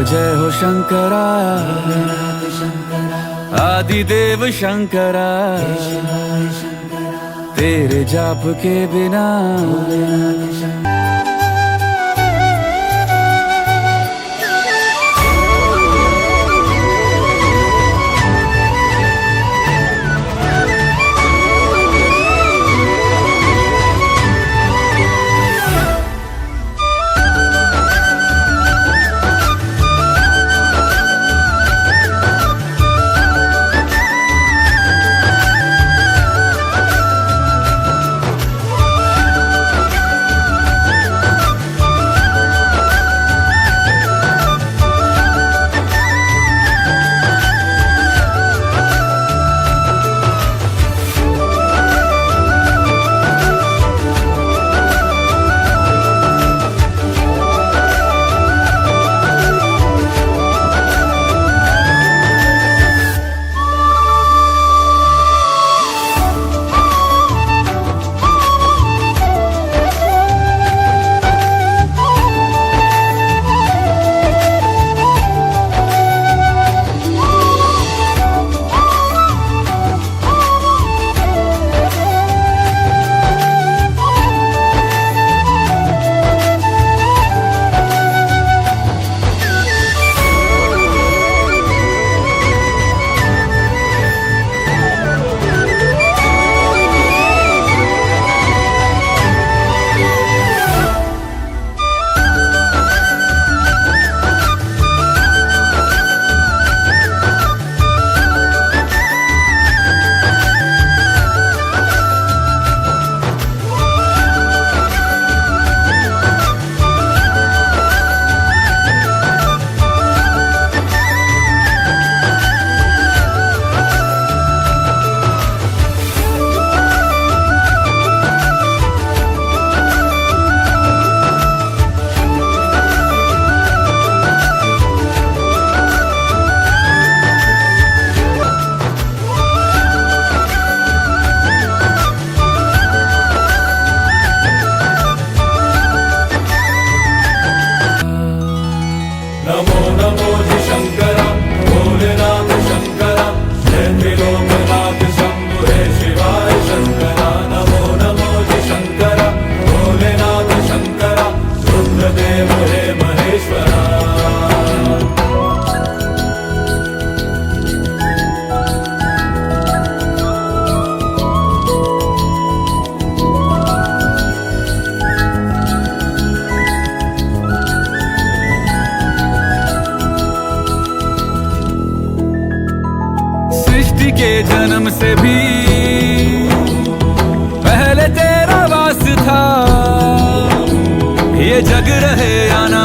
जय हो शंकरा, आदिदेव शंकरा, तेरे जाप के बिना नमो नमो जी शंकरा, भोलेनाथ शंकरा, जय त्रिलोकनाथ शंभु हे शिवाय शंकरा। नमो नमो जी शंकरा, भोलेनाथ शंकरा, रुद्रदेव हे महेश्वरा। सृष्टि के जन्म से भी पहले तेरा वास था, ये जग रहे या ना